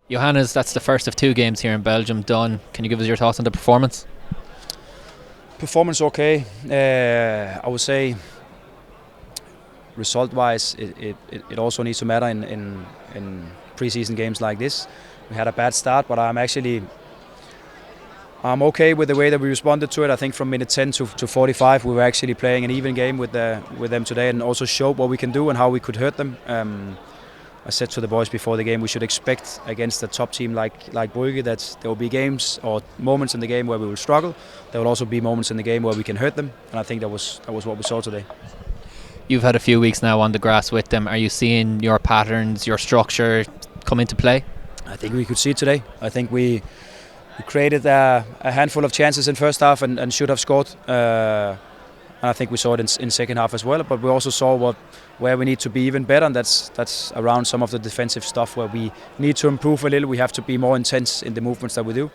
Johannes, that's the first of two games here in Belgium done. Can you give us your thoughts on the performance? Performance okay. I would say result-wise, it also needs to matter in pre-season games like this. We had a bad start, but I'm okay with the way that we responded to it. I think from minute 10 to 45, we were actually playing an even game with them today, and also showed what we can do and how we could hurt them. I said to the boys before the game, we should expect against a top team like Brugge that there will be games or moments in the game where we will struggle. There will also be moments in the game where we can hurt them, and I think that was what we saw today. You've had a few weeks now on the grass with them. Are you seeing your patterns, your structure come into play? I think we could see it today. I think we created a handful of chances in first half and should have scored. And I think we saw it in second half as well. But we also saw where we need to be even better, and that's around some of the defensive stuff where we need to improve a little. We have to be more intense in the movements that we do.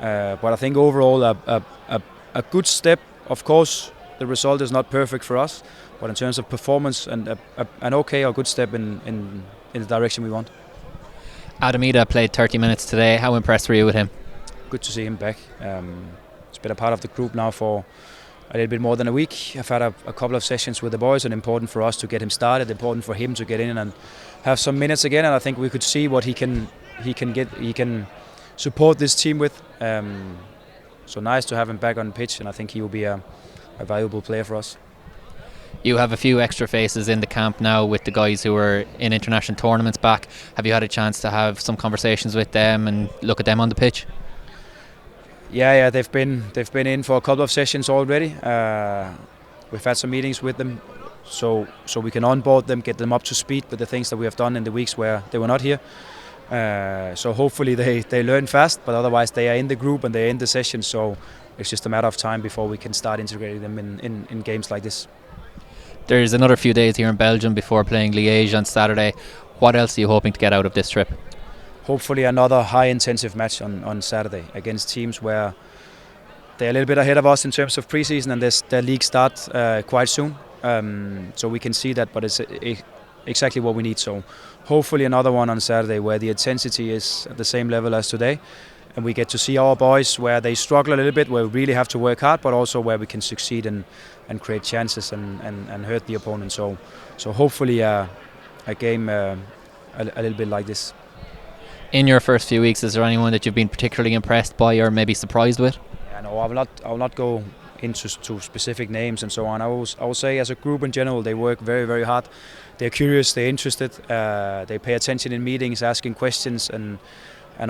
But I think overall a good step. Of course, the result is not perfect for us, but in terms of performance and an okay or good step in the direction we want. Adamida played 30 minutes today. How impressed were you with him? Good to see him back. He's been a part of the group now for a little bit more than a week. I've had a couple of sessions with the boys, and important for us to get him started, important for him to get in and have some minutes again. And I think we could see what he can support this team with. So nice to have him back on the pitch, and I think he will be a valuable player for us. You have a few extra faces in the camp now with the guys who are in international tournaments back. Have you had a chance to have some conversations with them and look at them on the pitch? Yeah, they've been in for a couple of sessions already. We've had some meetings with them, so we can onboard them, get them up to speed with the things that we have done in the weeks where they were not here. So hopefully they learn fast, but otherwise they are in the group and they're in the session. So it's just a matter of time before we can start integrating them in games like this. There's another few days here in Belgium before playing Liège on Saturday. What else are you hoping to get out of this trip? Hopefully another high-intensive match on Saturday against teams where they're a little bit ahead of us in terms of pre-season, and their league starts quite soon. So we can see that, but it's exactly what we need. So hopefully another one on Saturday where the intensity is at the same level as today, and we get to see our boys where they struggle a little bit, where we really have to work hard, but also where we can succeed and create chances and hurt the opponent. So hopefully a game a little bit like this. In your first few weeks, is there anyone that you've been particularly impressed by or maybe surprised with? Yeah, no, I will not go into specific names and so on. I will say as a group in general, they work very, very hard. They're curious, they're interested, they pay attention in meetings, asking questions, and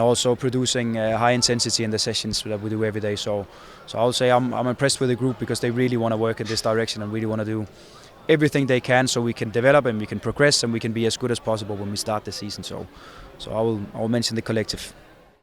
also producing high intensity in the sessions that we do every day. So I will say I'm impressed with the group because they really want to work in this direction and really want to do everything they can so we can develop and we can progress and we can be as good as possible when we start the season. So I will mention the collective.